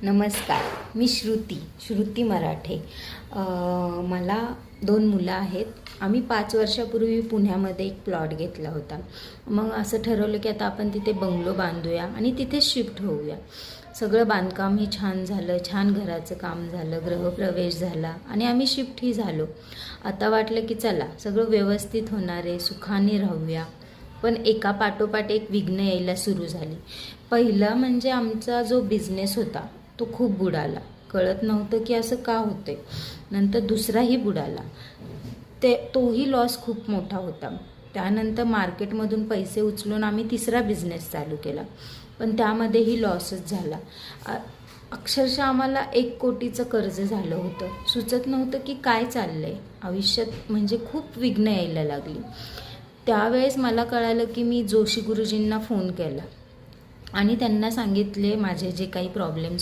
नमस्कार, मी श्रुती मराठे. मला 2 मुलं आहेत. आम्ही 5 वर्षापूर्वी पुण्यामध्ये एक प्लॉट घेतला होता. मग असं ठरवलं की आता आपण तिथे बंगलो बांधूया आणि तिथे शिफ्ट होऊया. सगळं बांधकामही छान झालं, छान घराचं काम झालं, गृहप्रवेश झाला आणि आम्ही शिफ्टही झालो. आता वाटलं की चला सगळं व्यवस्थित होणार आहे, सुखाने राहूया. पण एका पाठोपाठ एक विघ्न यायला सुरू झाली. पहिला म्हणजे आमचा जो बिझनेस होता तो खूप बुडाला. कळत नव्हतं की असं का होतंय. नंतर दुसराही बुडाला. तोही लॉस खूप मोठा होता. त्यानंतर मार्केटमधून पैसे उचलून आम्ही तिसरा बिझनेस चालू केला, पण त्यामध्येही लॉसच झाला. अक्षरशः आम्हाला 1 कोटीचं कर्ज झालं होतं. सुचत नव्हतं की काय चाललं आहे आयुष्यात. म्हणजे खूप विघ्न यायला लागली. त्यावेळेस मला कळालं की मी जोशी गुरुजींना फोन केला आणि त्यांना सांगितले माझे जे काही प्रॉब्लेम्स